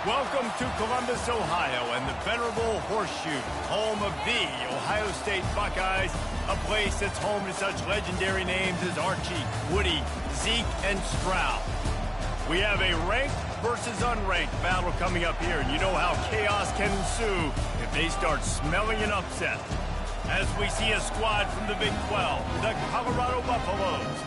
Welcome to Columbus, Ohio, and the venerable Horseshoe, home of the Ohio State Buckeyes, a place that's home to such legendary names as Archie, Woody, Zeke, and Stroud. We have a ranked versus unranked battle coming up here, and you know how chaos can ensue if they start smelling an upset. As we see a squad from the Big 12, the Colorado Buffaloes,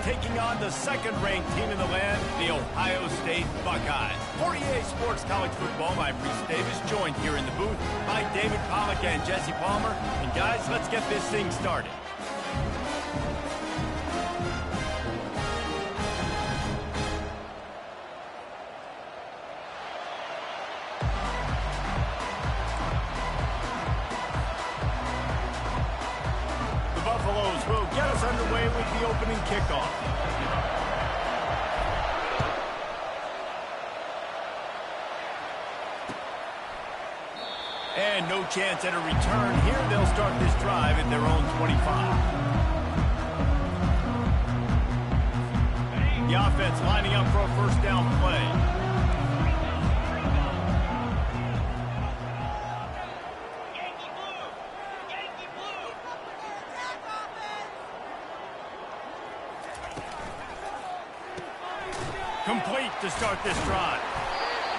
taking on the second-ranked team in the land, the Ohio State Buckeyes. For EA Sports College Football, I'm Reese Davis, joined here in the booth by David Pollack and Jesse Palmer. And guys, let's get this thing started. The Buffaloes will get us underway with the opening kickoff. And no chance at a return here. They'll start this drive at their own 25. The offense lining up for a first down play. Complete to start this drive.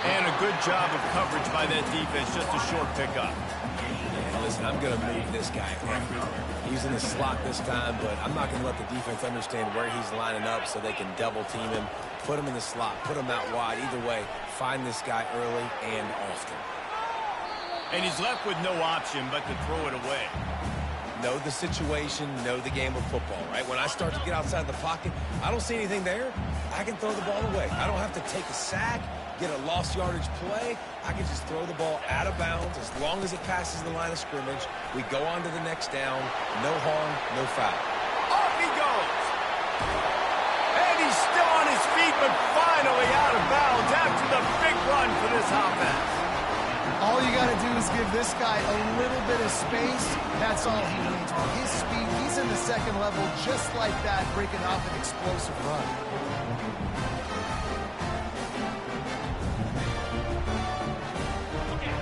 And a good job of coverage by that defense, just a short pickup. Yeah, listen, I'm going to move this guy everywhere. He's in the slot this time, but I'm not going to let the defense understand where he's lining up so they can double team him, put him in the slot, put him out wide. Either way, find this guy early and often. And he's left with no option but to throw it away. Know the situation, know the game of football, right? When I start to get outside the pocket, I don't see anything there, I can throw the ball away. I don't have to take a sack, get a lost yardage play. I can just throw the ball out of bounds as long as it passes the line of scrimmage. We go on to the next down. No harm, no foul. Off he goes. And he's still on his feet, but finally out of bounds after the big run for this offense. All you got to do is give this guy a little bit of space. That's all he needs. With his speed, he's in the second level just like that, breaking off an explosive run.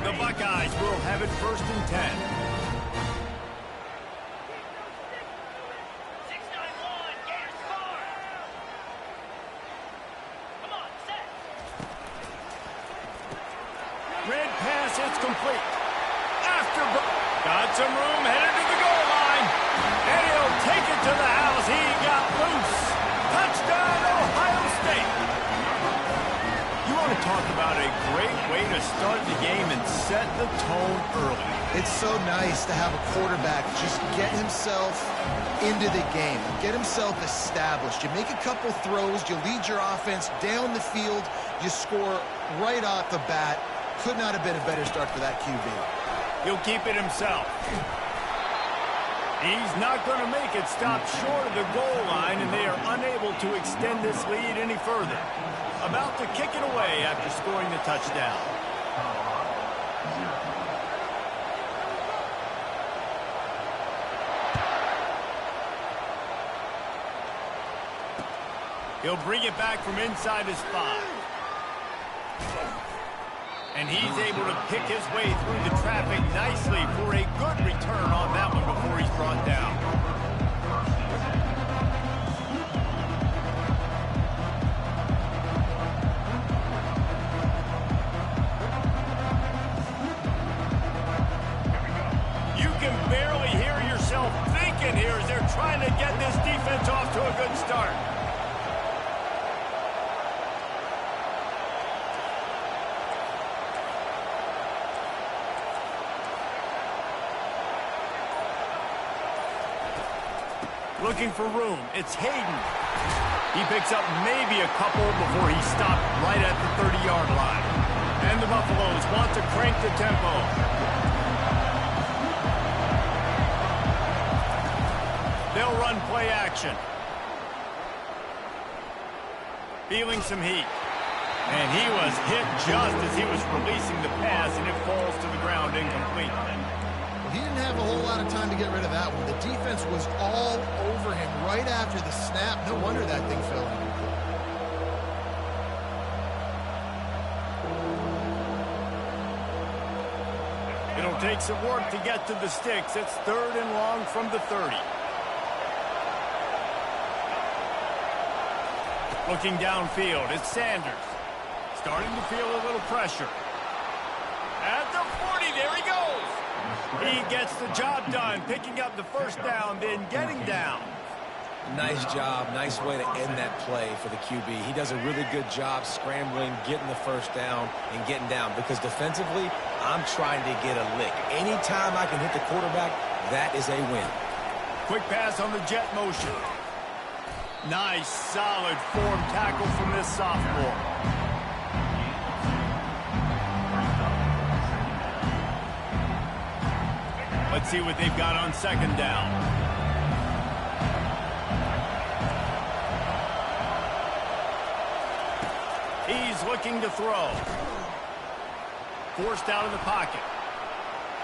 The Buckeyes will have it 1st and 10. Red pass, it's complete. Got some room, headed to the goal line. And he'll take it to the house. He got loose. Touchdown, Ohio State. You want to talk about a great way to start the game and set the tone early. It's so nice to have a quarterback just get himself into the game, get himself established. You make a couple throws, you lead your offense down the field, you score right off the bat. Could not have been a better start for that QB. He'll keep it himself. He's not going to make it stop short of the goal line, and they are unable to extend this lead any further. About to kick it away after scoring the touchdown. He'll bring it back from inside his 5. And he's able to pick his way through the traffic nicely for a good return on that one before he's brought down. You can barely hear yourself thinking here as they're trying to get this defense off to a good start. Looking for room. It's Hayden. He picks up maybe a couple before he stopped right at the 30-yard line. And the Buffaloes want to crank the tempo. run play action. Feeling some heat. And he was hit just as he was releasing the pass, and it falls to the ground incomplete. Well, he didn't have a whole lot of time to get rid of that one. The defense was all over him right after the snap. No wonder that thing fell incomplete. It'll take some work to get to the sticks. It's 3rd and long from the 30. Looking downfield, it's Sanders. Starting to feel a little pressure. At the 40, there he goes. He gets the job done, picking up the first down, then getting down. Nice job. Nice way to end that play for the QB. He does a really good job scrambling, getting the first down, and getting down. Because defensively, I'm trying to get a lick. Anytime I can hit the quarterback, that is a win. Quick pass on the jet motion. Nice, solid form tackle from this sophomore. Let's see what they've got on 2nd down. He's looking to throw. Forced out of the pocket.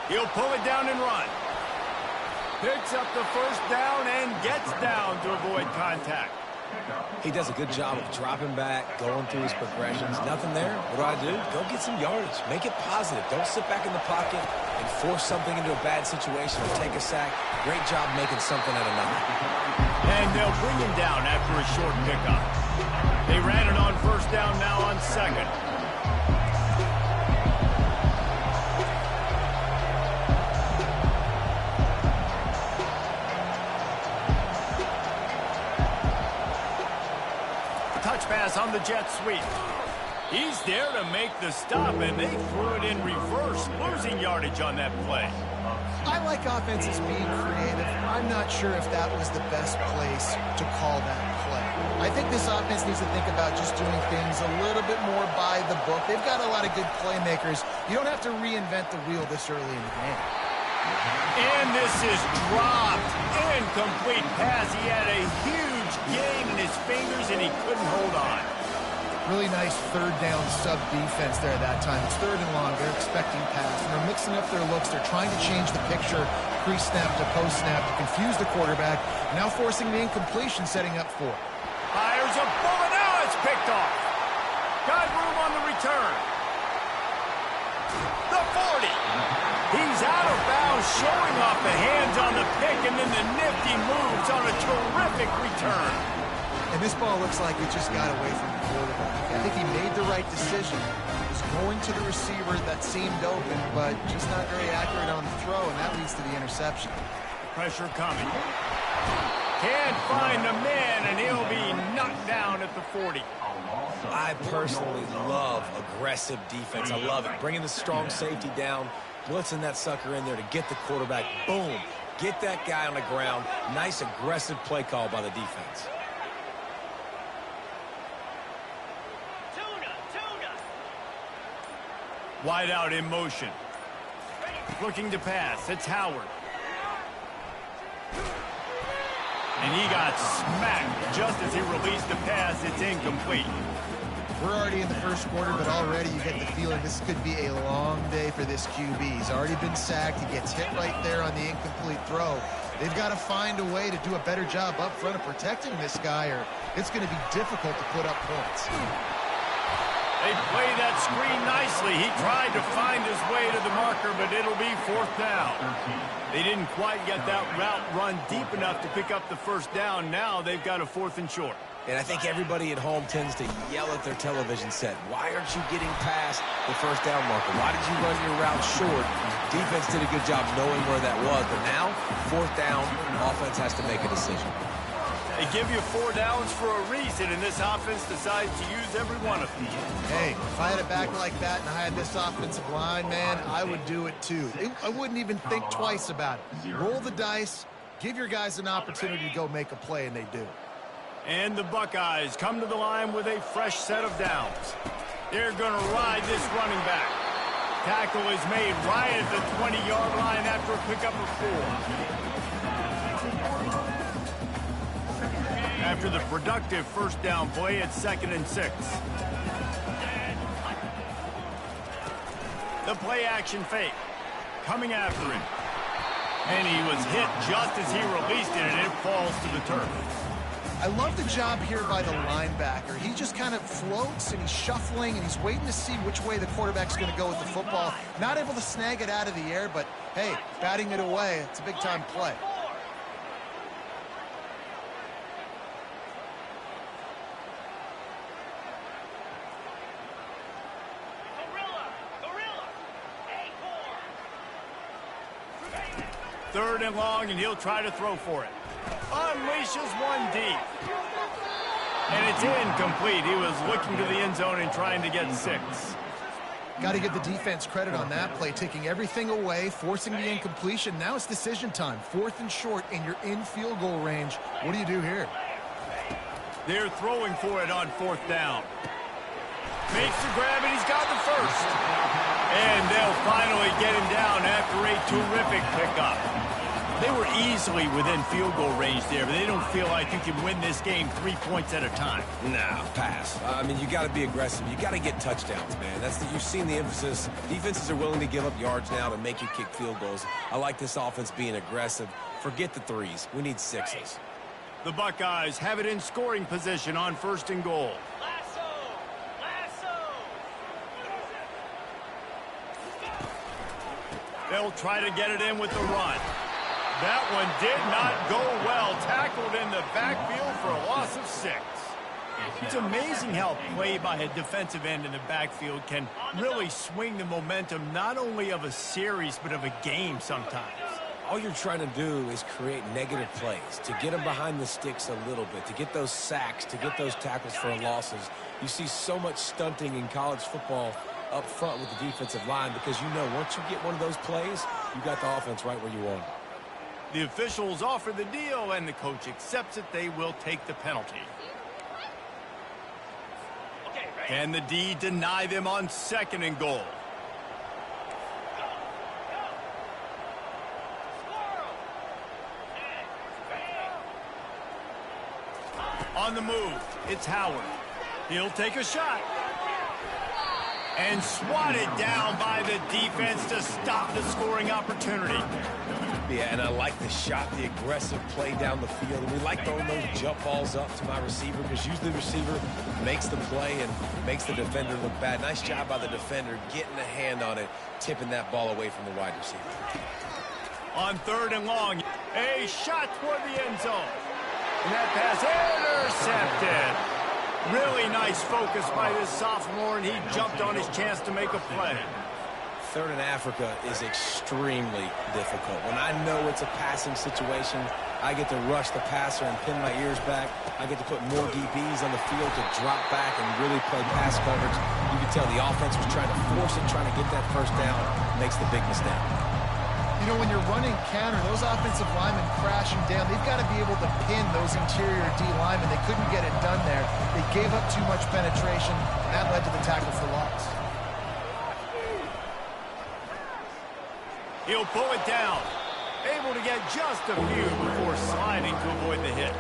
He'll pull it down and run. Picks up the first down and gets down to avoid contact. He does a good job of dropping back, going through his progressions. Nothing there. What do? Go get some yardage. Make it positive. Don't sit back in the pocket and force something into a bad situation or take a sack. Great job making something out of nothing. And they'll bring him down after a short pickup. They ran it on 1st down, now on 2nd. Touch pass on the jet sweep. He's there to make the stop, and they threw it in reverse, losing yardage on that play. I like offenses being creative. I'm not sure if that was the best place to call that play. I think this offense needs to think about just doing things a little bit more by the book. They've got a lot of good playmakers. You don't have to reinvent the wheel this early in the game. And this is dropped. Incomplete pass. He had a huge gain in his fingers, and he couldn't hold on. Really nice 3rd down sub defense there that time. It's 3rd and long. They're expecting pass, and they're mixing up their looks. They're trying to change the picture pre-snap to post-snap to confuse the quarterback, now forcing the incompletion, setting up for it. Fires a bullet. Now it's picked off. Got room on the return. The 40. He's out of bounds, showing off the hands on the pick, and then the nifty moves on a terrific return. And this ball looks like it just got away from the quarterback. I think he made the right decision. He was going to the receiver that seemed open, but just not very accurate on the throw, and that leads to the interception. Pressure coming. Can't find the man, and he'll be knocked down at the 40. I personally love aggressive defense. I love it. Bringing the strong safety down, blitzing that sucker in there to get the quarterback. Boom. Get that guy on the ground. Nice aggressive play call by the defense. Wide out in motion. Looking to pass. It's Howard. And he got smacked just as he released the pass. It's incomplete. We're already in the first quarter, but already you get the feeling this could be a long day for this QB. He's already been sacked. He gets hit right there on the incomplete throw. They've got to find a way to do a better job up front of protecting this guy, or it's going to be difficult to put up points. They play that screen nicely. He tried to find his way to the marker, but it'll be 4th down. They didn't quite get that route run deep enough to pick up the first down. Now they've got a 4th and short. And I think everybody at home tends to yell at their television set. Why aren't you getting past the first down marker? Why did you run your route short? Defense did a good job knowing where that was. But now, 4th down, offense has to make a decision. They give you 4 downs for a reason, and this offense decides to use every one of them. Hey, if I had it back like that and I had this offensive line, man, I would do it too. I wouldn't even think twice about it. Roll the dice, give your guys an opportunity to go make a play, and they do. And the Buckeyes come to the line with a fresh set of downs. They're going to ride this running back. Tackle is made right at the 20-yard line after a pickup of 4. after the productive first down play at 2nd and 6. The play action fake. Coming after him. And he was hit just as he released it, and it falls to the turf. I love the job here by the linebacker. He just kind of floats, and he's shuffling, and he's waiting to see which way the quarterback's going to go with the football. Not able to snag it out of the air, but, hey, batting it away, it's a big-time play. Third and long, and he'll try to throw for it. Unleashes one deep. And it's incomplete. He was looking to the end zone and trying to get 6. Got to give the defense credit on that play, taking everything away, forcing the incompletion. Now it's decision time. 4th and short, and you're in field goal range. What do you do here? They're throwing for it on 4th down. Makes the grab, and he's got the first. And they'll finally get him down after a terrific pickup. They were easily within field goal range there, but they don't feel like you can win this game 3 points at a time. Nah, pass. I mean, you got to be aggressive. You got to get touchdowns, man. You've seen the emphasis. Defenses are willing to give up yards now to make you kick field goals. I like this offense being aggressive. Forget the 3s. We need 6s. The Buckeyes have it in scoring position on 1st and goal. They'll try to get it in with the run. That one did not go well. Tackled in the backfield for a loss of 6. It's amazing how play by a defensive end in the backfield can really swing the momentum not only of a series but of a game sometimes. All you're trying to do is create negative plays, to get them behind the sticks a little bit, to get those sacks, to get those tackles for losses. You see so much stunting in college football up front with the defensive line because you know once you get one of those plays, you got the offense right where you want it. The officials offer the deal, and the coach accepts it. They will take the penalty. Can the D deny them on 2nd and goal? On the move, it's Howard. He'll take a shot. And swatted down by the defense to stop the scoring opportunity. Yeah, and I like the shot, the aggressive play down the field. And we like throwing those jump balls up to my receiver because usually the receiver makes the play and makes the defender look bad. Nice job by the defender getting a hand on it, tipping that ball away from the wide receiver. On 3rd and long, a shot toward the end zone. And that pass intercepted. Really nice focus by this sophomore, and he jumped on his chance to make a play. 3rd and Africa is extremely difficult. When I know it's a passing situation, I get to rush the passer and pin my ears back. I get to put more DBs on the field to drop back and really play pass coverage. You can tell the offense was trying to force it, trying to get that first down, makes the big mistake. You know, when you're running counter, those offensive linemen crashing down, they've got to be able to pin those interior D linemen. They couldn't get it done there. They gave up too much penetration, and that led to the tackle for loss. He'll pull it down. Able to get just a few before sliding to avoid the hits.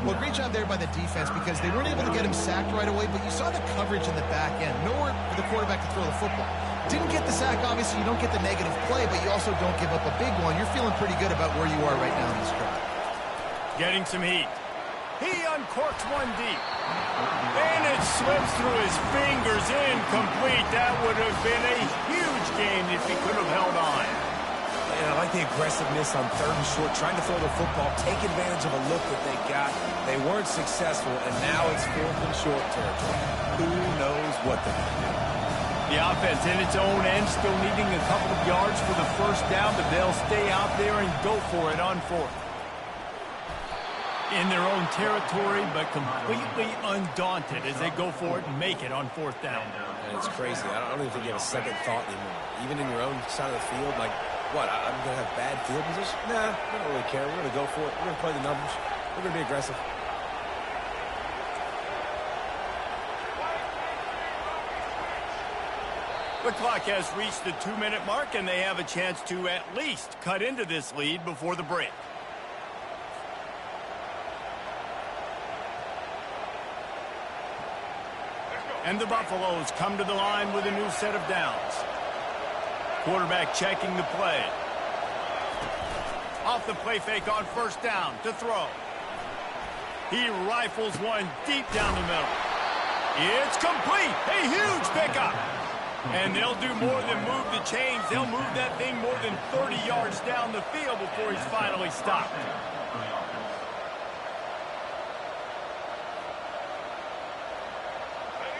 Well, great job there by the defense because they weren't able to get him sacked right away, but you saw the coverage in the back end. Nowhere for the quarterback to throw the football. Didn't get the sack, obviously. You don't get the negative play, but you also don't give up a big one. You're feeling pretty good about where you are right now in this drive. Getting some heat. He uncorks one deep. And it slips through his fingers, incomplete. That would have been a huge gain if he could have held on. And I like the aggressiveness on 3rd and short, trying to throw the football, take advantage of a look that they got. They weren't successful, and now it's 4th and short territory. Who knows what they're going to do? The offense in its own end, still needing a couple of yards for the first down, but they'll stay out there and go for it on 4th. In their own territory, but completely undaunted as they go for it and make it on 4th down. And it's crazy. I don't even think you have a second thought anymore. Even in your own side of the field, like, what, I'm going to have bad field position? Nah, we don't really care. We're going to go for it. We're going to play the numbers. We're going to be aggressive. The clock has reached the 2-minute mark, and they have a chance to at least cut into this lead before the break. And the Buffaloes come to the line with a new set of downs. Quarterback checking the play. Off the play fake on first down to throw. He rifles one deep down the middle. It's complete. A huge pickup. And they'll do more than move the chains. They'll move that thing more than 30 yards down the field before he's finally stopped.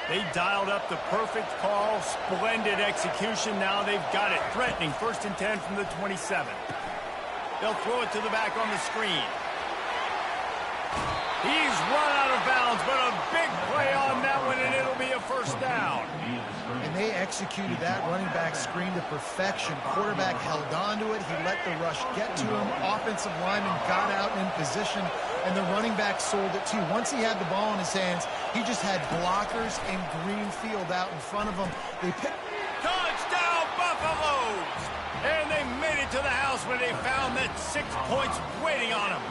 They dialed up the perfect call. Splendid execution. Now they've got it. Threatening 1st and 10 from the 27. They'll throw it to the back on the screen. He's run out of bounds, but a big play on that one, and it'll be a first down. And they executed that running back screen to perfection. Quarterback held on to it. He let the rush get to him. Offensive lineman got out in position, and the running back sold it too. Once he had the ball in his hands, he just had blockers and green field out in front of him. They picked... Touchdown, Buffaloes! And they made it to the house when they found that 6 points waiting on them.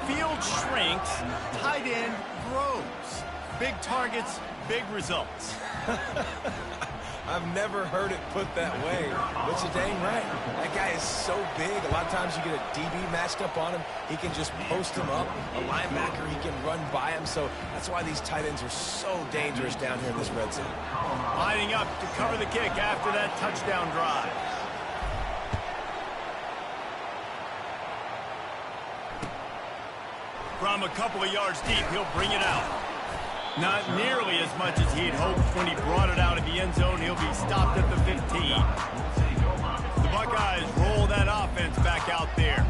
Field shrinks, tight end grows. Big targets, big results. I've never heard it put that way, but you're dang right. That guy is so big. A lot of times you get a DB matched up on him. He can just post him up. A linebacker, he can run by him. So that's why these tight ends are so dangerous down here in this red zone. Lining up to cover the kick after that touchdown drive. From a couple of yards deep, he'll bring it out. Not nearly as much as he'd hoped when he brought it out of the end zone. He'll be stopped at the 15. The Buckeyes roll that offense back out there.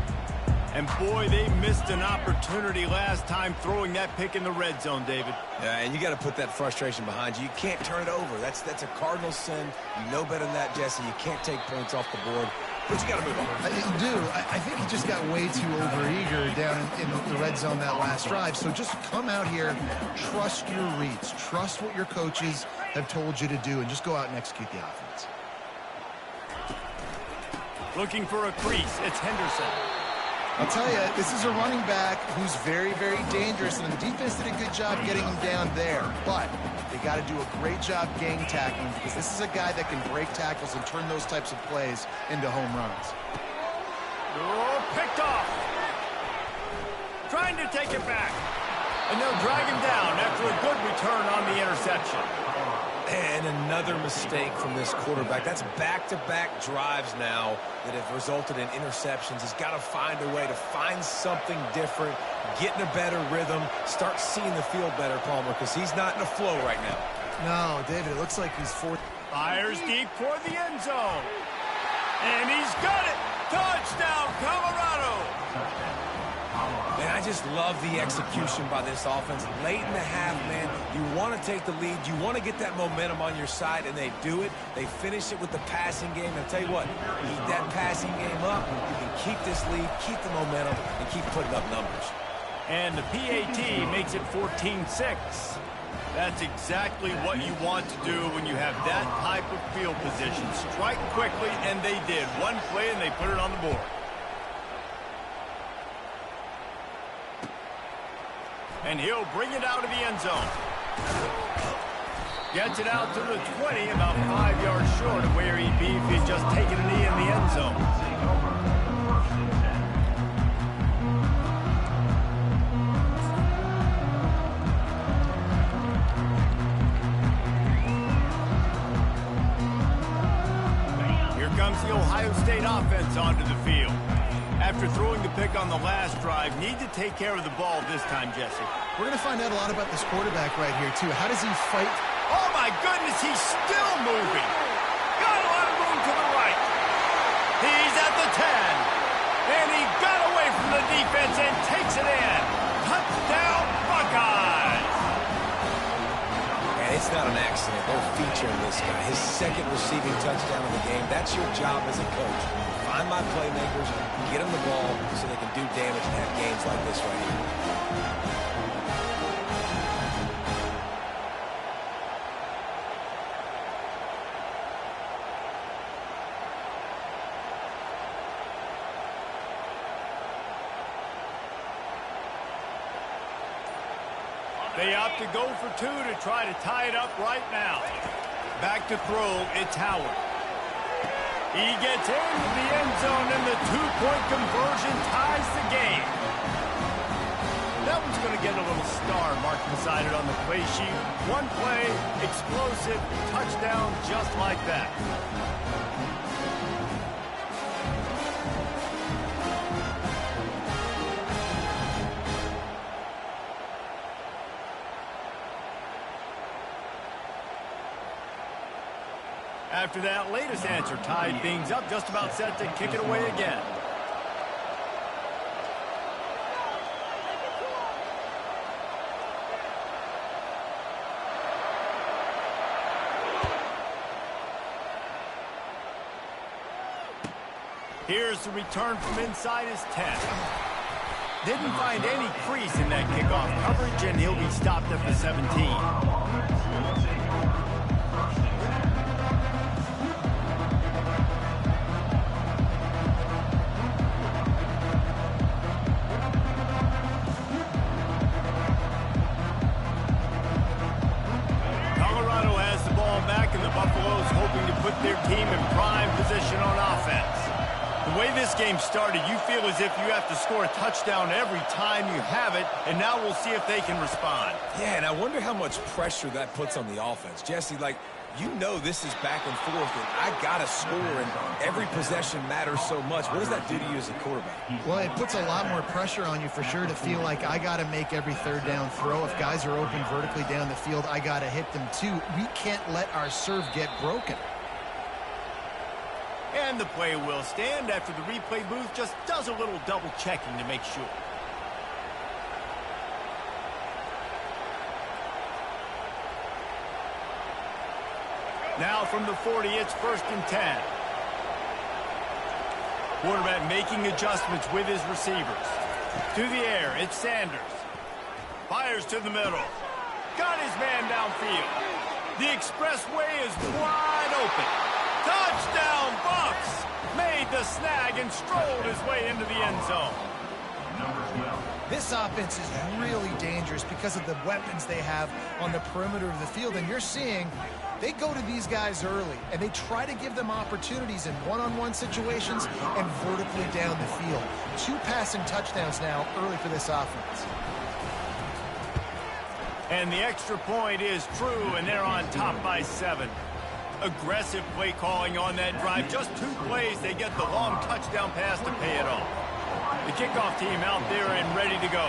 And boy, they missed an opportunity last time throwing that pick in the red zone, David. Yeah, and you got to put that frustration behind you. You can't turn it over. That's a cardinal sin. You know better than that, Jesse. You can't take points off the board. But you got to move on. You do. I think he just got way too overeager down in the red zone that last drive. So just come out here, trust your reads, trust what your coaches have told you to do, and just go out and execute the offense. Looking for a crease. It's Henderson. I'll tell you, this is a running back who's very, very dangerous, and the defense did a good job getting him down there. But they got to do a great job gang tackling, because this is a guy that can break tackles and turn those types of plays into home runs. Oh, picked off. Trying to take it back. And they'll drag him down after a good return on the interception. And another mistake from this quarterback. That's back-to-back drives now that have resulted in interceptions. He's got to find a way to find something different, get in a better rhythm, start seeing the field better, Palmer, because he's not in a flow right now. No, David, it looks like he's Fires deep for the end zone. And he's got it. Touchdown, Colorado. Man, I just love the execution by this offense. Late in the half, man, you want to take the lead. You want to get that momentum on your side, and they do it. They finish it with the passing game. And I'll tell you what, keep that passing game up. You can keep this lead, keep the momentum, and keep putting up numbers. And the PAT makes it 14-6. That's exactly what you want to do when you have that type of field position. Strike quickly, and they did. One play, and they put it on the board. And he'll bring it out of the end zone. Gets it out to the 20, about 5 yards short of where he'd be if he'd just taken a knee in the end zone. Here comes the Ohio State offense onto the field. After throwing the pick on the last drive, need to take care of the ball this time, Jesse. We're going to find out a lot about this quarterback right here, too. How does he fight? Oh, my goodness, he's still moving. Got a lot of room to the right. He's at the 10. And he got away from the defense and takes it in. Touchdown, Buckeyes. And it's not an accident. They're featuring this guy. His second receiving touchdown of the game. That's your job as a coach. Find my playmakers, get them the ball so they can do damage and have games like this right here. They opt to go for two to try to tie it up right now. Back to throw, it's Howard. He gets into the end zone, and the two-point conversion ties the game. That one's going to get a little star marked beside it on the play sheet. One play, explosive, touchdown just like that. After that latest answer tied things up, just about set to kick it away again. Here's the return from inside his 10. Didn't find any crease in that kickoff coverage, and he'll be stopped at the 17. Their team in prime position on offense. The way this game started, you feel as if you have to score a touchdown every time you have it, and now we'll see if they can respond. Yeah, and I wonder how much pressure that puts on the offense. Jesse, like, you know this is back and forth, and I got to score, and every possession matters so much. What does that do to you as a quarterback? Well, it puts a lot more pressure on you for sure to feel like I got to make every third down throw. If guys are open vertically down the field, I got to hit them too. We can't let our serve get broken. And the play will stand after the replay booth just does a little double checking to make sure. Now from the 40, it's 1st and 10. Quarterback making adjustments with his receivers. To the air, it's Sanders. Fires to the middle. Got his man downfield. The expressway is wide open. Touchdown, Bucks! Made the snag and strolled his way into the end zone. This offense is really dangerous because of the weapons they have on the perimeter of the field. And you're seeing they go to these guys early, and they try to give them opportunities in one-on-one situations and vertically down the field. 2 passing touchdowns now early for this offense. And the extra point is true, and they're on top by 7. Aggressive play calling on that drive. Just 2 plays, they get the long touchdown pass to pay it off. The kickoff team out there and ready to go.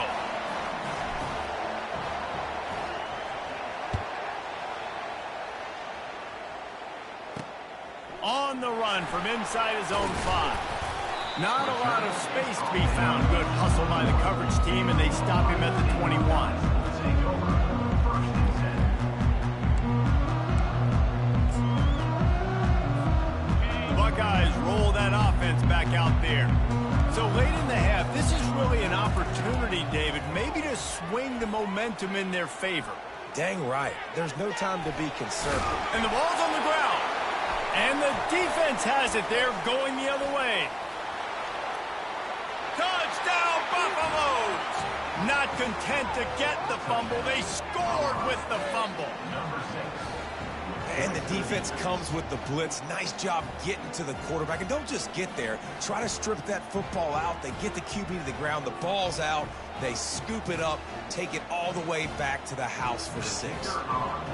On the run from inside his own 5. Not a lot of space to be found. Good hustle by the coverage team, and they stop him at the 21. Buckeyes roll that offense back out there. So late in the half, this is really an opportunity, David, maybe to swing the momentum in their favor. Dang right. There's no time to be conservative. And the ball's on the ground. And the defense has it there, going the other way. Touchdown, Buffaloes! Not content to get the fumble, they scored with the fumble. And the defense comes with the blitz. Nice job getting to the quarterback. And don't just get there. Try to strip that football out. They get the QB to the ground. The ball's out. They scoop it up, take it all the way back to the house for 6.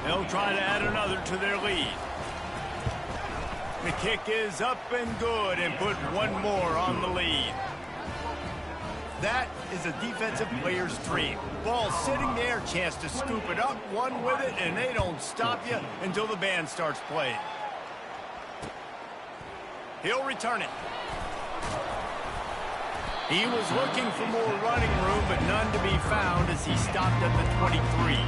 They'll try to add another to their lead. The kick is up and good and put one more on the lead. That is a defensive player's dream. Ball sitting there, chance to scoop it up, one with it, and they don't stop you until the band starts playing. He'll return it. He was looking for more running room, but none to be found as he stopped at the 23.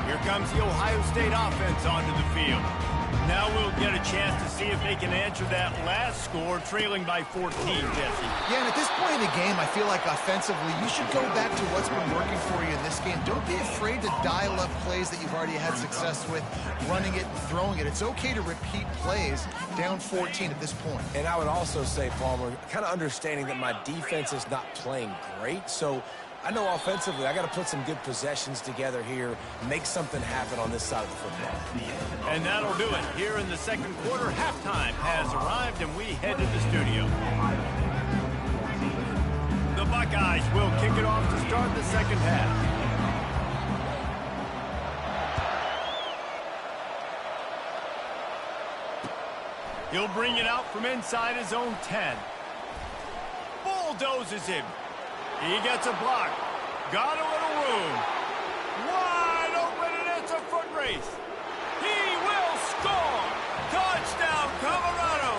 Here comes the Ohio State offense onto the field. Now we'll get a chance to see if they can answer that last score, trailing by 14, Jesse. Yeah, and at this point in the game, I feel like offensively, you should go back to what's been working for you in this game. Don't be afraid to dial up plays that you've already had success with, running it and throwing it. It's okay to repeat plays down 14 at this point. And I would also say, Palmer, kind of understanding that my defense is not playing great, so I know offensively I got to put some good possessions together here, make something happen on this side of the football. And that'll do it. Here in the second quarter, halftime has arrived, and we head to the studio. The Buckeyes will kick it off to start the second half. He'll bring it out from inside his own 10. Bulldozes him. He gets a block. Got a little room. Wide open, and it's a foot race. He will score. Touchdown, Colorado.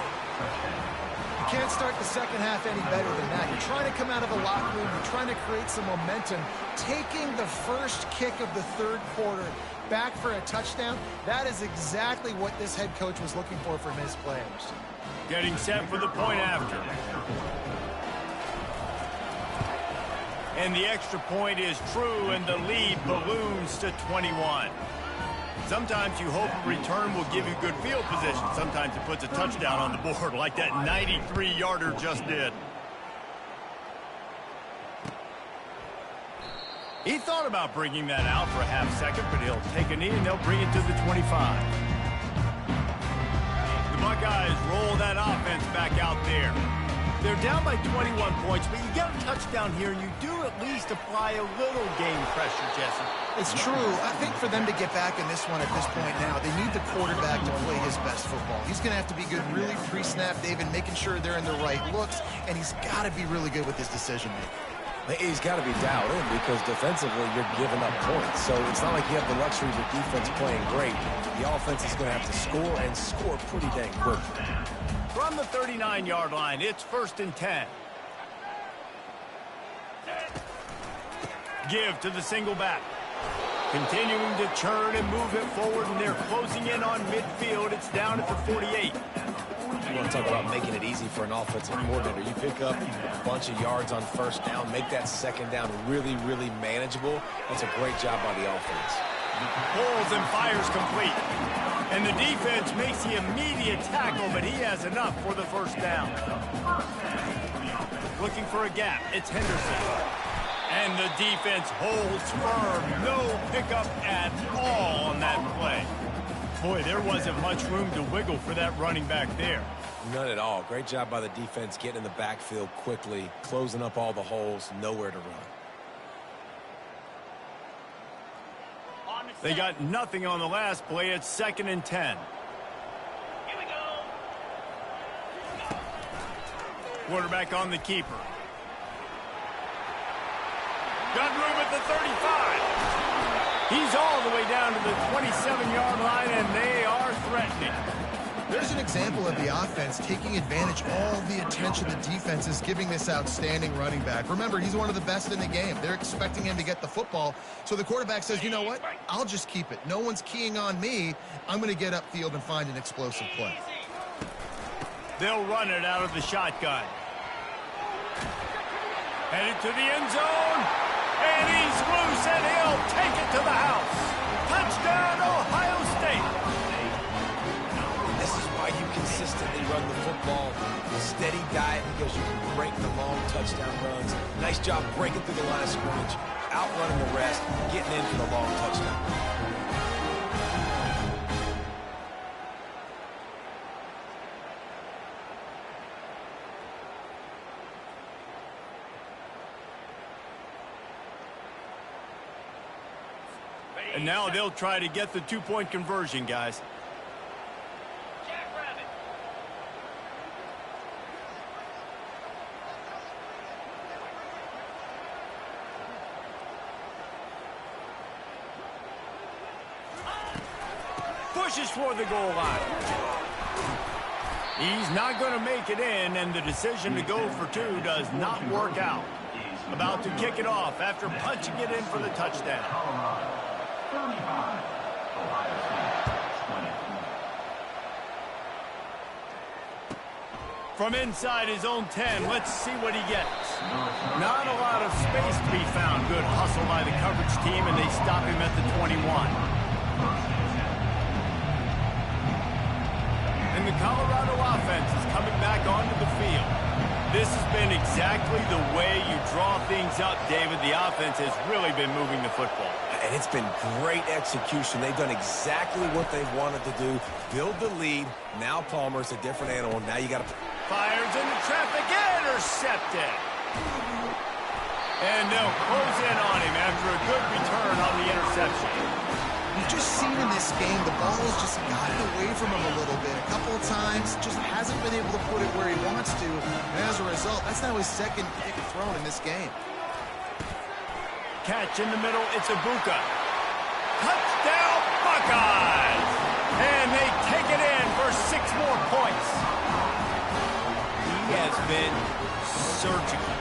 You can't start the second half any better than that. You're trying to come out of a locker room. You're trying to create some momentum. Taking the first kick of the third quarter back for a touchdown, that is exactly what this head coach was looking for from his players. Getting set for the point after. And the extra point is true, and the lead balloons to 21. Sometimes you hope a return will give you good field position. Sometimes it puts a touchdown on the board like that 93-yarder just did. He thought about bringing that out for a half second, but he'll take a knee and they'll bring it to the 25. The Buckeyes roll that offense back out there. They're down by 21 points, but you get a touchdown here, and you do at least apply a little game pressure, Jesse. It's true. I think for them to get back in this one at this point now, they need the quarterback to play his best football. He's going to have to be good really pre-snap, David, making sure they're in the right looks, and he's got to be really good with his decision-making. He's got to be dialed in because defensively you're giving up points. So it's not like you have the luxury of your defense playing great. The offense is going to have to score and score pretty dang quick. From the 39-yard line, it's 1st and 10. Give to the single back. Continuing to churn and move it forward, and they're closing in on midfield. It's down at the 48. You want to talk about making it easy for an offensive coordinator. You pick up a bunch of yards on first down, make that second down really, really manageable. That's a great job by the offense. Pulls and fires complete. And the defense makes the immediate tackle, but he has enough for the first down. Looking for a gap. It's Henderson. And the defense holds firm. No pickup at all on that play. Boy, there wasn't much room to wiggle for that running back there. None at all. Great job by the defense getting in the backfield quickly, closing up all the holes, nowhere to run. They got nothing on the last play. It's 2nd and 10. Here we go. Quarterback on the keeper. Got room at the 35. He's all the way down to the 27-yard line, and they are threatening. There's an example of the offense taking advantage of all the attention the defense is giving this outstanding running back. Remember, he's one of the best in the game. They're expecting him to get the football. So the quarterback says, you know what? I'll just keep it. No one's keying on me. I'm going to get upfield and find an explosive play. They'll run it out of the shotgun. Headed to the end zone. And he's loose, and he'll take it to the house. Touchdown, Ohio State. This is why you consistently run the football. A steady diet because you can break the long touchdown runs. Nice job breaking through the line of scrimmage, outrunning the rest, getting in for the long touchdown. And now they'll try to get the two-point conversion, guys. Jackrabbit. Pushes for the goal line. He's not going to make it in, and the decision to go for two does not work out. About to kick it off after punching it in for the touchdown. From inside his own 10, let's see what he gets. Not a lot of space to be found. Good hustle by the coverage team, and they stop him at the 21. And the Colorado offense is coming back onto the field. This has been exactly the way you draw things up, David. The offense has really been moving the football. And it's been great execution. They've done exactly what they've wanted to do. Build the lead. Now Palmer's a different animal. Now you got to... Fires into traffic, intercepted. And they'll close in on him after a good return on the interception. You've just seen in this game, the ball has just gotten away from him a little bit. A couple of times, just hasn't been able to put it where he wants to. And as a result, that's now his second pick thrown in this game. Catch in the middle, it's Ibuka. Touchdown, Buckeyes! And they take it in for 6 more points. He has been surgical,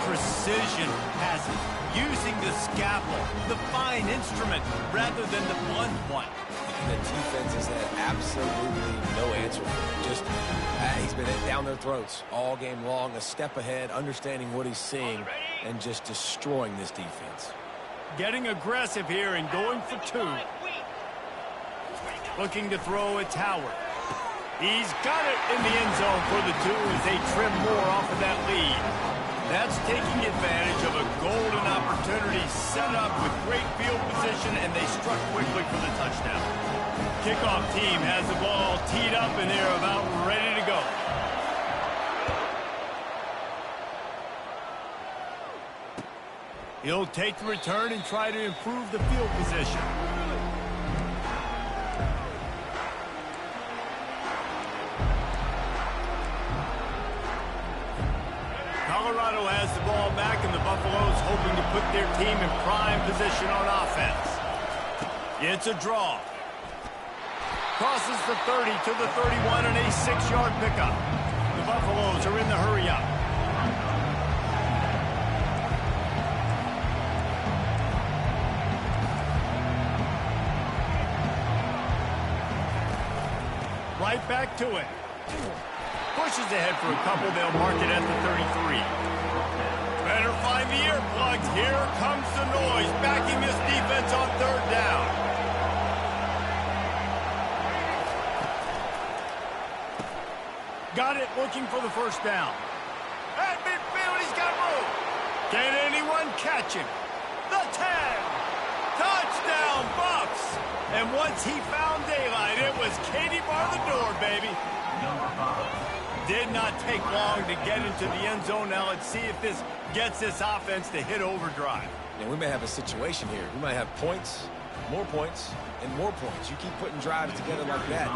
precision passes, using the scalpel, the fine instrument, rather than the blunt one. And the defense has had absolutely no answer for him. Just, he's been down their throats all game long, a step ahead, understanding what he's seeing, and just destroying this defense. Getting aggressive here and going for 2. Looking to throw, it's Howard. He's got it in the end zone for the 2 as they trim more off of that lead. That's taking advantage of a golden opportunity set up with great field position, and they struck quickly for the touchdown. Kickoff team has the ball teed up, and they're about ready to go. He'll take the return and try to improve the field position. Colorado has the ball back, and the Buffaloes hoping to put their team in prime position on offense. It's a draw. Crosses the 30 to the 31 and a 6-yard pickup. The Buffaloes are in the hurry-up. Right back to it. Pushes ahead for a couple. They'll mark it at the 33. Better find the earplugs. Here comes the noise, backing this defense on 3rd down. Got it, looking for the 1st down. At midfield, he's got room. Can anyone catch him? The 10. Touchdown, Buffs. And once he found daylight, it was Katie bar the door, baby. Did not take long to get into the end zone. Now let's see if this gets this offense to hit overdrive. And we may have a situation here. We might have points, more points, and more points. You keep putting drives together like that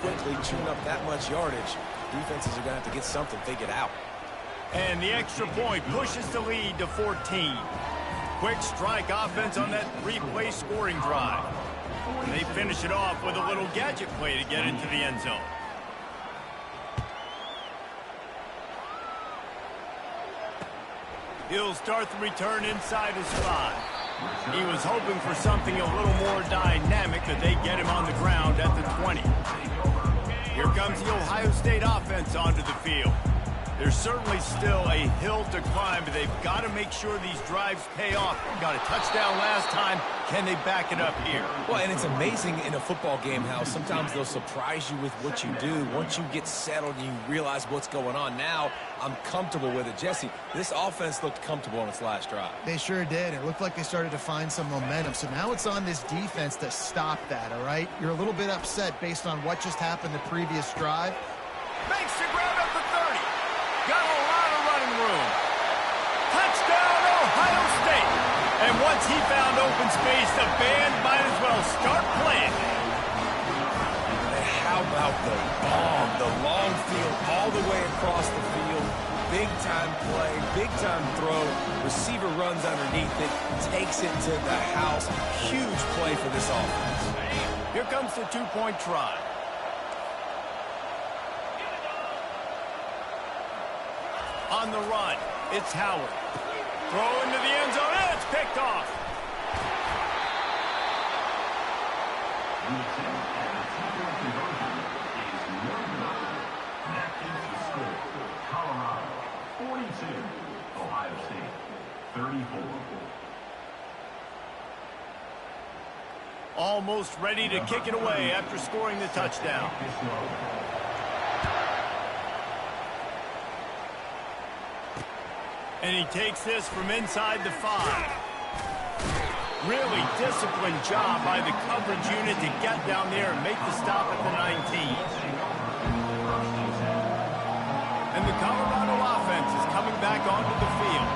quickly, chewing up that much yardage, defenses are going to have to get something figured out. And the extra point pushes the lead to 14. Quick strike offense on that 3-play scoring drive. And they finish it off with a little gadget play to get into the end zone. He'll start the return inside his 5. He was hoping for something a little more dynamic, that they get him on the ground at the 20. Here comes the Ohio State offense onto the field. There's certainly still a hill to climb, but they've got to make sure these drives pay off. Got a touchdown last time. Can they back it up here? Well, and it's amazing in a football game how sometimes they'll surprise you with what you do. Once you get settled and you realize what's going on, now I'm comfortable with it. Jesse, this offense looked comfortable on its last drive. They sure did. It looked like they started to find some momentum. So now it's on this defense to stop that, all right? You're a little bit upset based on what just happened the previous drive. Makes the ground up to 30. Got a lot of running room. Touchdown, Ohio State. And once he found open space, the band might as well start playing. And how about the bomb, the long field all the way across the field. Big-time play, big-time throw. Receiver runs underneath it, takes it to the house. Huge play for this offense. Here comes the 2-point try. On the run, it's Howard. Throw into the end zone, and it's picked off. That is the score. Colorado 42, Ohio State 34. Almost ready to kick it away after scoring the touchdown. And he takes this from inside the 5. Really disciplined job by the coverage unit to get down there and make the stop at the 19. And the Colorado offense is coming back onto the field.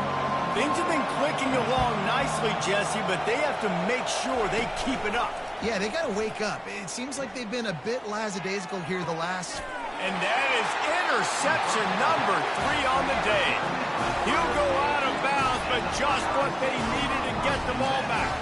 Things have been clicking along nicely, Jesse, but they have to make sure they keep it up. Yeah, they got to wake up. It seems like they've been a bit lackadaisical here the last... And that is interception number 3 on the day. He'll go out of bounds, but just what they needed to get the ball back.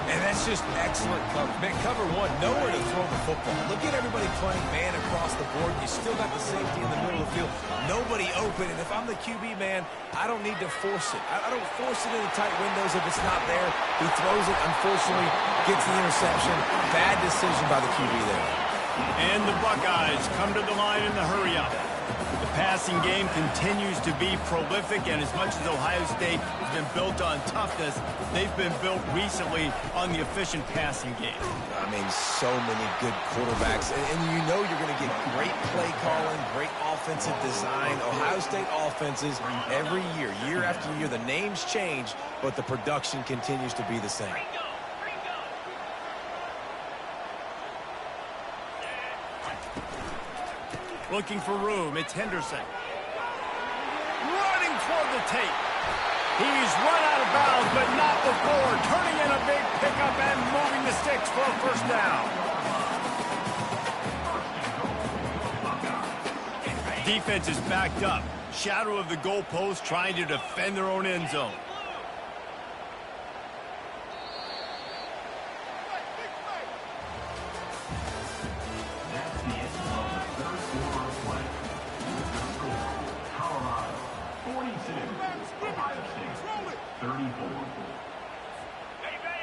And that's just excellent cover. Man, cover 1, nowhere to throw the football. Look at everybody playing man across the board. You still got the safety in the middle of the field. Nobody open. And if I'm the QB, man, I don't need to force it. I don't force it into tight windows if it's not there. He throws it, unfortunately, gets the interception. Bad decision by the QB there. And the Buckeyes come to the line in the hurry-up. The passing game continues to be prolific, and as much as Ohio State has been built on toughness, they've been built recently on the efficient passing game. I mean, so many good quarterbacks, and you know you're going to get great play calling, great offensive design. Ohio State offenses every year, year after year, the names change, but the production continues to be the same. Looking for room, it's Henderson. Running toward the tape. He's run out of bounds, but not before. Turning in a big pickup and moving the sticks for a first down. Defense is backed up. Shadow of the goalpost trying to defend their own end zone.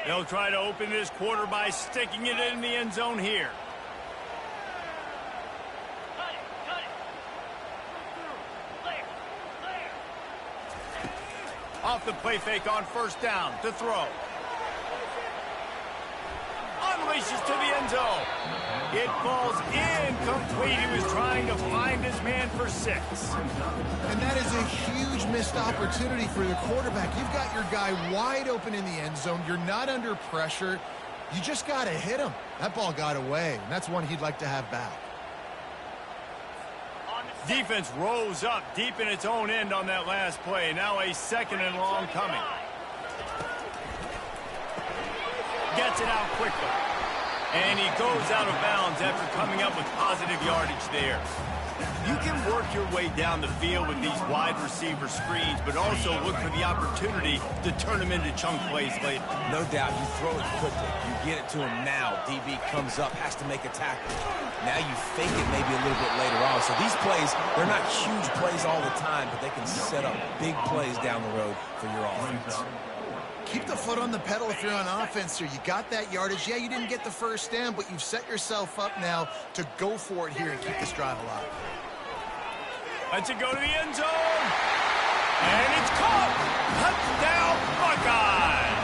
They'll try to open this quarter by sticking it in the end zone here. Off the play fake on first down to throw. Unleashes to the end zone. It falls incomplete. He was trying to find his man for 6. And that is a huge missed opportunity for the quarterback. You've got your guy wide open in the end zone. You're not under pressure. You just got to hit him. That ball got away, and that's one he'd like to have back. Defense rose up deep in its own end on that last play. Now a 2nd and long coming. Gets it out quickly. And he goes out of bounds after coming up with positive yardage there. You can work your way down the field with these wide receiver screens, but also look for the opportunity to turn them into chunk plays later. No doubt, you throw it quickly. You get it to him now. DB comes up, has to make a tackle. Now you fake it maybe a little bit later on. So these plays, they're not huge plays all the time, but they can set up big plays down the road for your offense. Keep the foot on the pedal if you're on offense here. You got that yardage. Yeah, you didn't get the first down, but you've set yourself up now to go for it here and keep this drive alive. Lets it go to the end zone. And it's caught. Touchdown, Buckeyes.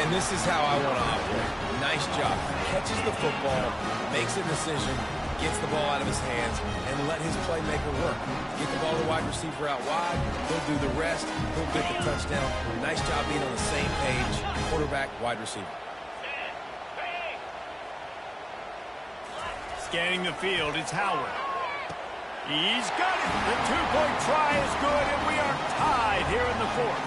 And this is how I want to operate. Nice job. Catches the football, makes a decision, gets the ball out of his hands, and let his playmaker work. Get the ball to the wide receiver out wide. He'll do the rest. He'll get the touchdown. Nice job being on the same page. Quarterback, wide receiver. Scanning the field, it's Howard. He's got it. The two-point try is good, and we are tied here in the 4th.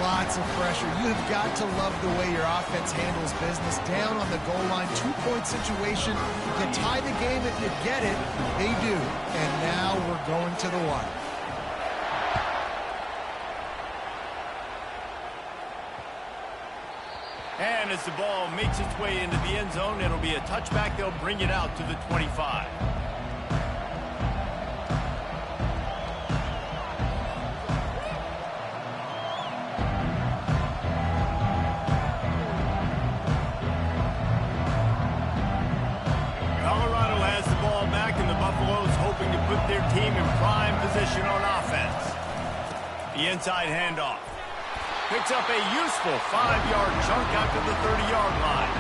Lots of pressure. You have got to love the way your offense handles business. Down on the goal line, 2-point situation. You tie the game if you get it. They do. And now we're going to the wire. And as the ball makes its way into the end zone, it'll be a touchback. They'll bring it out to the 25. Hoping to put their team in prime position on offense. The inside handoff. Picks up a useful 5-yard chunk out to the 30-yard line.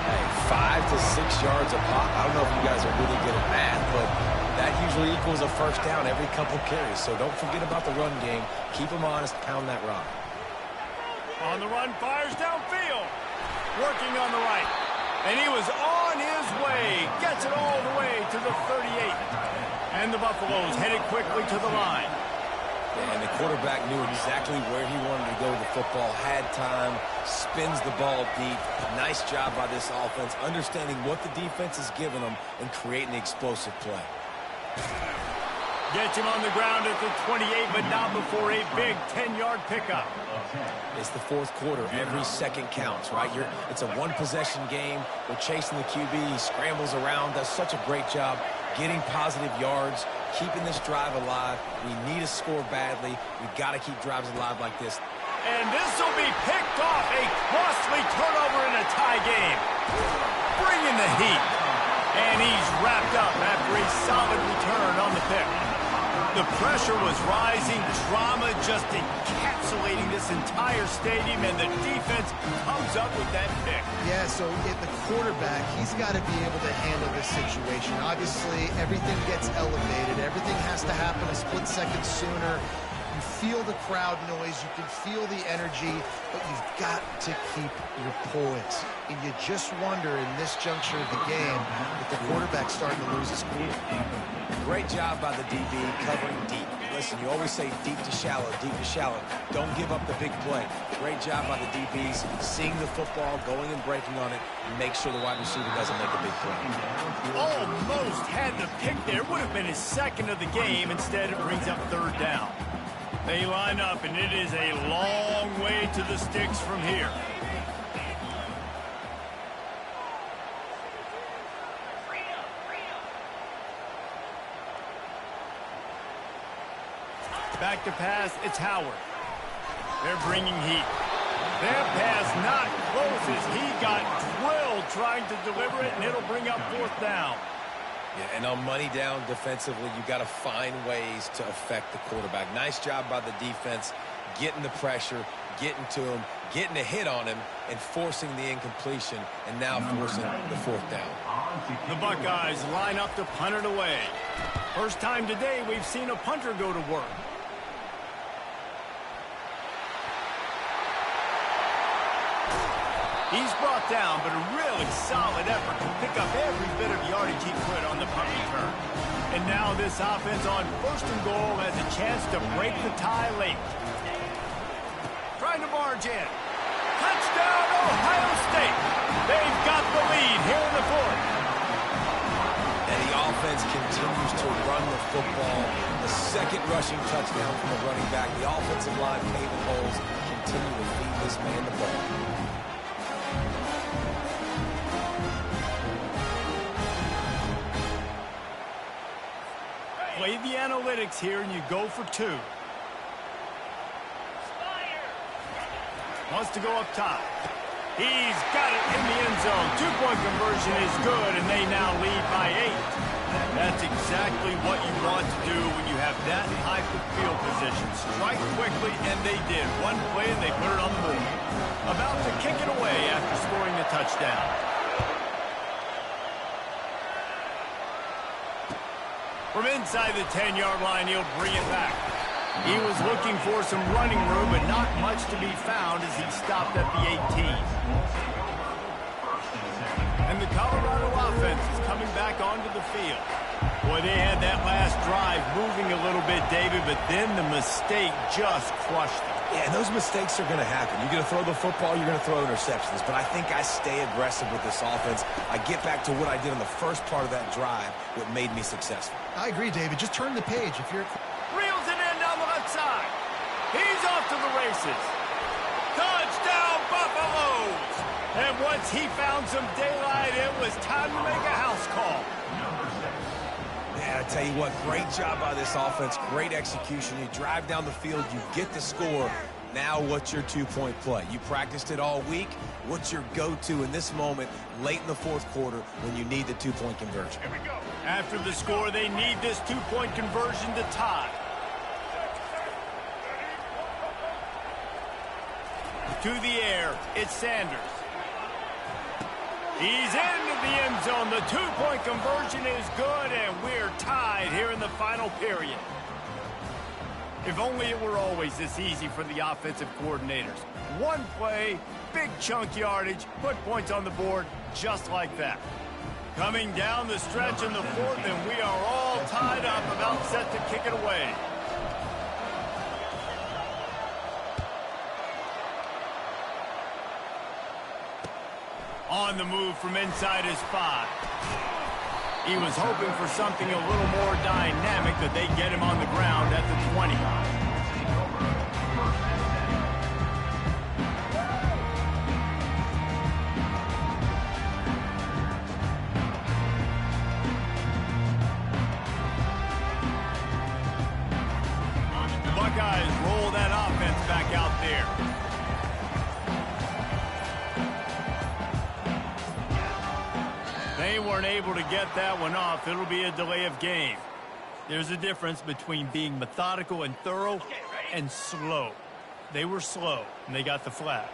Hey, 5 to 6 yards a pop. I don't know if you guys are really good at math, but That usually equals a first down every couple carries, so don't forget about the run game. Keep them honest, pound that rock. On the run, fires downfield. Working on the right. And he was on his way. Gets it all the way to the 38. And the Buffaloes headed quickly to the line. Yeah, and the quarterback knew exactly where he wanted to go with the football, had time, spins the ball deep. Nice job by this offense, understanding what the defense is giving them and creating the explosive play. Gets him on the ground at the 28, but not before a big 10-yard pickup. It's the fourth quarter. Every second counts, right? It's a one-possession game. We're chasing the QB. He scrambles around, does such a great job getting positive yards, keeping this drive alive. We need a score badly. We've got to keep drives alive like this. And this will be picked off. A costly turnover in a tie game. Bringing the heat. And he's wrapped up after a solid return on the pick. The pressure was rising, drama just encapsulating this entire stadium, and the defense comes up with that pick. Yeah, so the quarterback, he's got to be able to handle this situation. Obviously, everything gets elevated. Everything has to happen a split second sooner. You feel the crowd noise, you can feel the energy, but you've got to keep your poise. And you just wonder in this juncture of the game if the quarterback's starting to lose his cool. Great job by the DB covering deep. Listen, you always say deep to shallow, deep to shallow. Don't give up the big play. Great job by the DBs, seeing the football, going and breaking on it, and make sure the wide receiver doesn't make a big play. Almost had the pick there. Would have been his second of the game. Instead, it brings up third down. They line up, and it is a long way to the sticks from here. Back to pass, it's Howard. They're bringing heat. Their pass not close as he got drilled trying to deliver it, and it'll bring up fourth down. Yeah, and on money down defensively, you got to find ways to affect the quarterback. Nice job by the defense, getting the pressure, getting to him, getting a hit on him, and forcing the incompletion, and now forcing the fourth down. The Buckeyes line up to punt it away. First time today we've seen a punter go to work. He's brought down, but a really solid effort to pick up every bit of yardage he could on the punt return. And now this offense on first and goal has a chance to break the tie late. Trying to barge in. Touchdown, Ohio State. They've got the lead here in the fourth. And the offense continues to run the football. The second rushing touchdown from the running back. The offensive line paving holes. Continue to feed this man the ball. Play the analytics here, and you go for two. Wants to go up top. He's got it in the end zone. Two-point conversion is good, and they now lead by 8. That's exactly what you want to do when you have that type of field position. Strike quickly, and they did. One play, and they put it on the board. About to kick it away after scoring the touchdown. From inside the 10-yard line, he'll bring it back. He was looking for some running room, but not much to be found as he stopped at the 18. And the Colorado offense is coming back onto the field. Boy, they had that last drive moving a little bit, David, but then the mistake just crushed them. Yeah, and those mistakes are going to happen. You're going to throw the football, you're going to throw interceptions. But I think I stay aggressive with this offense. I get back to what I did on the first part of that drive, what made me successful. I agree, David. Just turn the page. If you're Reels it in down the left side. He's off to the races. Touchdown, Buffaloes! And once he found some daylight, it was time to make a house call. Yeah, I tell you what, great job by this offense, great execution. You drive down the field, you get the score. Now what's your two-point play? You practiced it all week. What's your go-to in this moment late in the fourth quarter when you need the two-point conversion? Here we go. After the score, they need this two-point conversion to tie. To the air, it's Sanders. He's into the end zone. The two-point conversion is good, and we're tied here in the final period. If only it were always this easy for the offensive coordinators. One play, big chunk yardage, put points on the board just like that. Coming down the stretch in the fourth, and we are all tied up, about set to kick it away. On the move from inside his 5. He was hoping for something a little more dynamic, that they get him on the ground at the 20. The Buckeyes roll that offense back out there. They weren't able to get that one off. It'll be a delay of game. There's a difference between being methodical and thorough and slow. They were slow, and they got the flag.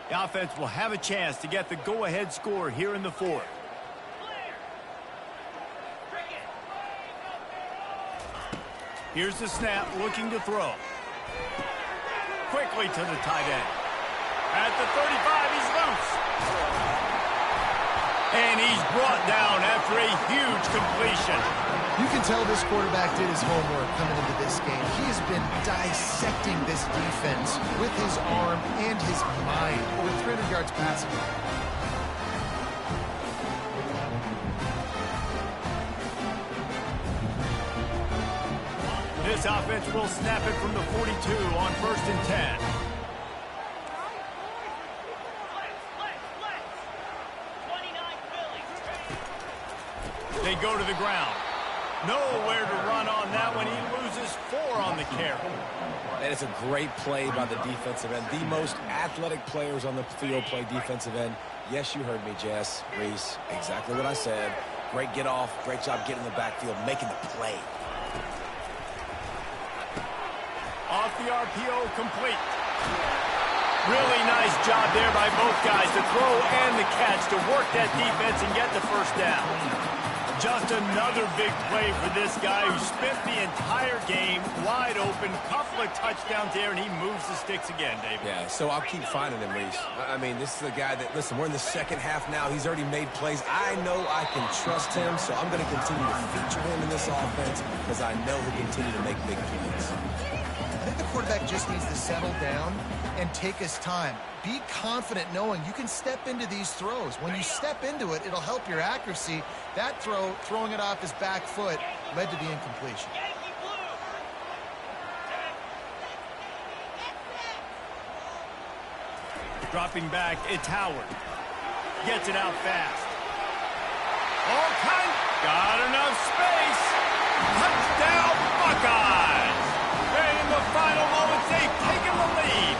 The offense will have a chance to get the go-ahead score here in the fourth. Here's the snap, looking to throw. Quickly to the tight end. At the 35, he's loose. And he's brought down after a huge completion. You can tell this quarterback did his homework coming into this game. He has been dissecting this defense with his arm and his mind. Over 300 yards passing. This offense will snap it from the 42 on 1st and 10. They go to the ground. Nowhere to run on that one. He loses 4 on the carry. And it's a great play by the defensive end. The most athletic players on the field play defensive end. Yes, you heard me, Jess, Reese. Exactly what I said. Great get off. Great job getting in the backfield, making the play. Off the RPO, complete. Really nice job there by both guys, the throw and the catch, to work that defense and get the first down. Just another big play for this guy who spent the entire game wide open. Couple of touchdowns there, and he moves the sticks again, David. Yeah, so I'll keep finding him, Reese. I mean, this is a guy that, listen, we're in the second half now. He's already made plays. I know I can trust him, so I'm going to continue to feature him in this offense because I know he'll continue to make big plays. I think the quarterback just needs to settle down and take his time. Be confident knowing you can step into these throws. When you step into it, it'll help your accuracy. That throw, throwing it off his back foot, led to the incompletion. Dropping back, it's Howard. Gets it out fast. All kind. Got enough space. Touchdown, Buckeyes. And in the final moments, they've taken the lead.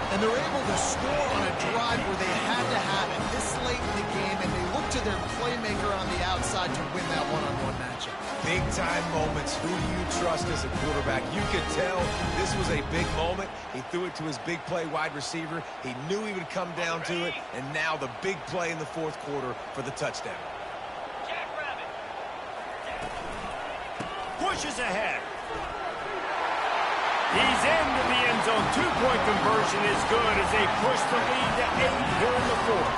And they're able to score on a drive where they had to have it this late in the game, and they look to their playmaker on the outside to win that one-on-one matchup. Big-time moments. Who do you trust as a quarterback? You could tell this was a big moment. He threw it to his big play wide receiver. He knew he would come down to it, and now the big play in the fourth quarter for the touchdown. Pushes ahead. He's into the end zone. Two-point conversion is good as they push the lead to 8 here in the fourth.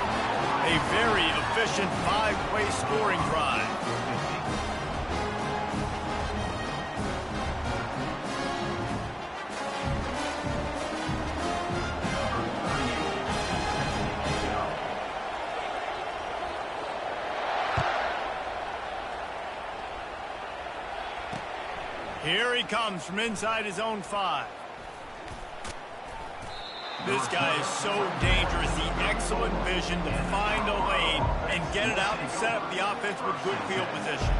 A very efficient 5-play scoring drive. Here he comes from inside his own 5. This guy is so dangerous. The excellent vision to find a lane and get it out and set up the offense with good field position.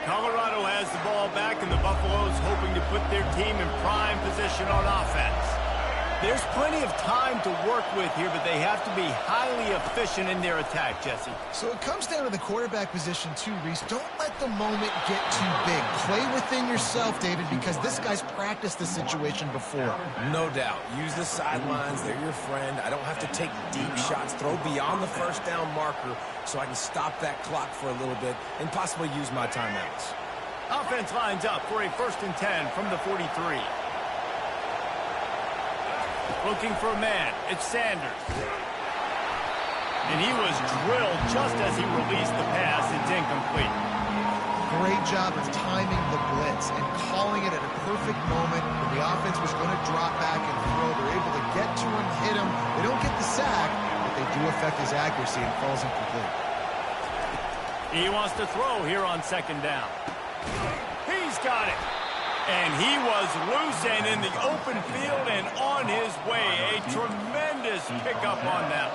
Colorado has the ball back, and the Buffaloes hoping to put their team in prime position on offense. There's plenty of time to work with here, but they have to be highly efficient in their attack, Jesse. So it comes down to the quarterback position too, Reese. Don't let the moment get too big. Play within yourself, David, because this guy's practiced this situation before. No doubt. Use the sidelines. They're your friend. I don't have to take deep shots. Throw beyond the first down marker so I can stop that clock for a little bit and possibly use my timeouts. Offense lines up for a 1st and 10 from the 43. Looking for a man. It's Sanders. And he was drilled just as he released the pass. It's incomplete. Great job of timing the blitz and calling it at a perfect moment when the offense was going to drop back and throw. They're able to get to him, hit him. They don't get the sack, but they do affect his accuracy and falls incomplete. He wants to throw here on 2nd down. He's got it. And he was loose and in the open field and on his way. A tremendous pickup on that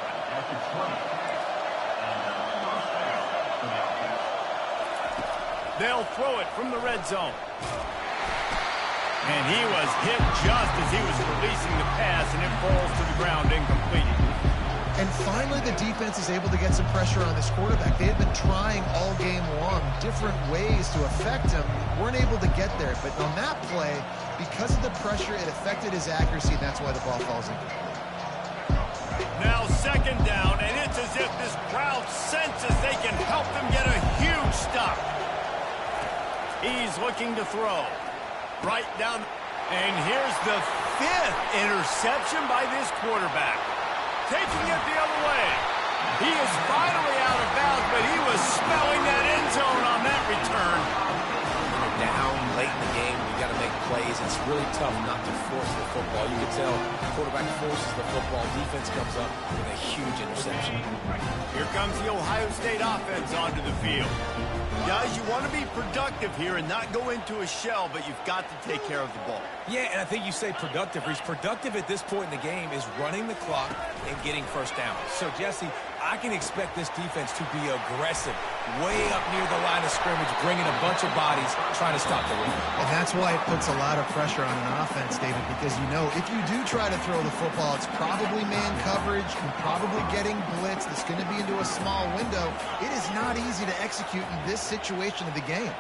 one. They'll throw it from the red zone. And he was hit just as he was releasing the pass, and it falls to the ground incomplete. And finally, the defense is able to get some pressure on this quarterback. They had been trying all game long different ways to affect him. Weren't able to get there. But on that play, because of the pressure, it affected his accuracy. That's why the ball falls incomplete. Now 2nd down, and it's as if this crowd senses they can help them get a huge stop. He's looking to throw. Right down. And here's the 5th interception by this quarterback. Taking it the other way. He is finally out of bounds, but he was smelling that end zone on that return. Down late in the game, you got to make plays. It's really tough not to force the football. You can tell the quarterback forces the football. Defense comes up with a huge interception. Here comes the Ohio State offense onto the field. Guys, you want to be productive here and not go into a shell, but you've got to take care of the ball. Yeah, and I think you say productive. He's productive at this point in the game is running the clock and getting 1st down. So, Jesse, I can expect this defense to be aggressive, way up near the line of scrimmage, bringing a bunch of bodies, trying to stop the run. And that's why it puts a lot of pressure on an offense, David, because you know if you do try to throw the football, it's probably man coverage, you're probably getting blitz, that's going to be into a small window. It is not easy to execute in this situation of the game.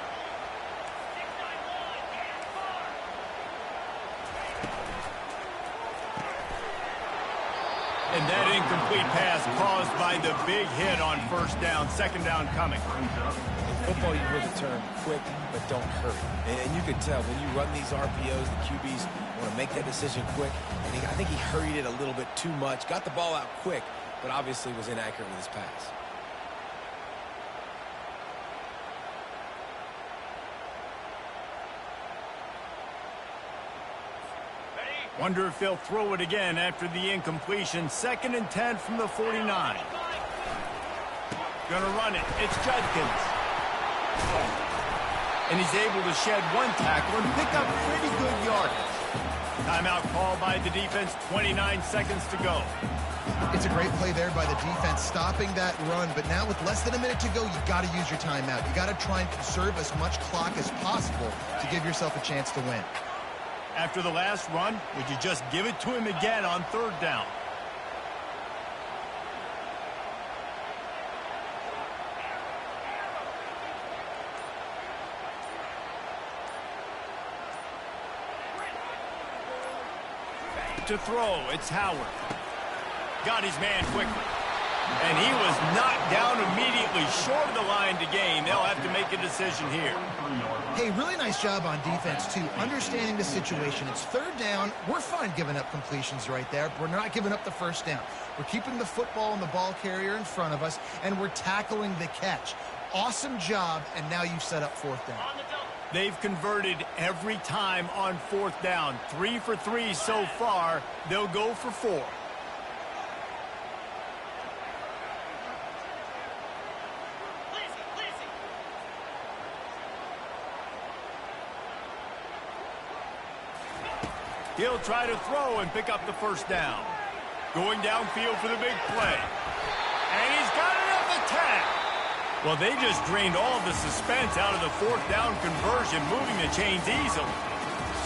And that incomplete pass caused by the big hit on 1st down. 2nd down coming. In football, you hear the term quick, but don't hurry. And you can tell when you run these RPOs, the QBs want to make that decision quick. And I think he hurried it a little bit too much. Got the ball out quick, but obviously was inaccurate with his pass. Wonder if they'll throw it again after the incompletion. 2nd and 10 from the 49. Gonna run it. It's Judkins. And he's able to shed one tackle and pick up pretty good yardage. Timeout call by the defense. 29 seconds to go. It's a great play there by the defense, stopping that run. But now with less than a minute to go, you've got to use your timeout. You got to try and conserve as much clock as possible to give yourself a chance to win. After the last run, would you just give it to him again on 3rd down? To throw, it's Howard. Got his man quickly. And he was knocked down immediately short of the line to gain. They'll have to make a decision here. Hey, really nice job on defense, too. Understanding the situation. It's 3rd down. We're fine giving up completions right there. We're not giving up the 1st down. We're keeping the football and the ball carrier in front of us, and we're tackling the catch. Awesome job, and now you've set up 4th down. They've converted every time on 4th down. 3 for 3 so far. They'll go for 4. He'll try to throw and pick up the 1st down. Going downfield for the big play. And he's got it at the 10. Well, they just drained all of the suspense out of the 4th down conversion, moving the chains easily.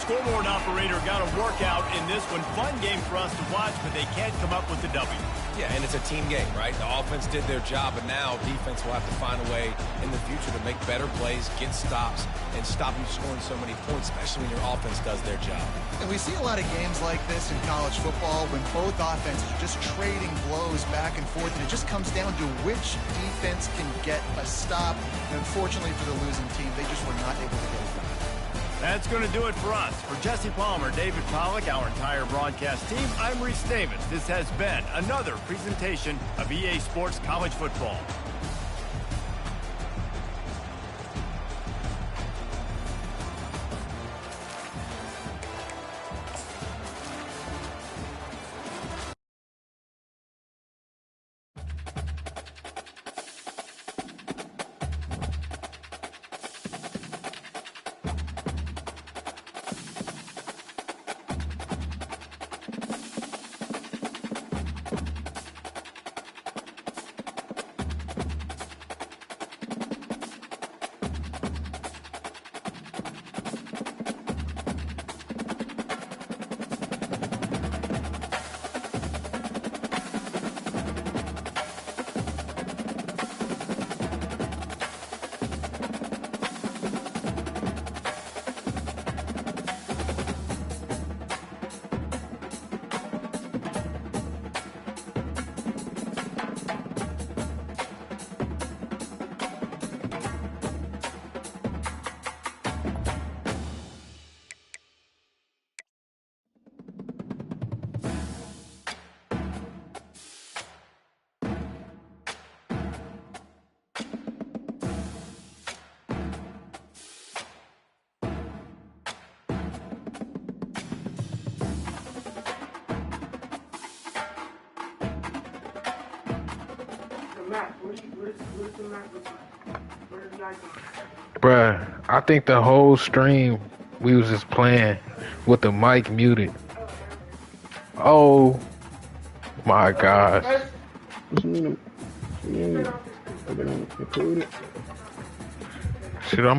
scoreboard operator got a workout in this one. Fun game for us to watch, but they can't come up with the W. Yeah, and it's a team game, right? The offense did their job, but now defense will have to find a way in the future to make better plays, get stops, and stop you scoring so many points, especially when your offense does their job. And we see a lot of games like this in college football when both offenses are just trading blows back and forth, and it just comes down to which defense can get a stop. And unfortunately for the losing team, they just were not able to get it done. That's going to do it for us. For Jesse Palmer, David Pollack, our entire broadcast team, I'm Reese Davis. This has been another presentation of EA Sports College Football. Bruh, I think the whole stream we was just playing with the mic muted. Oh my gosh. Shit, I'm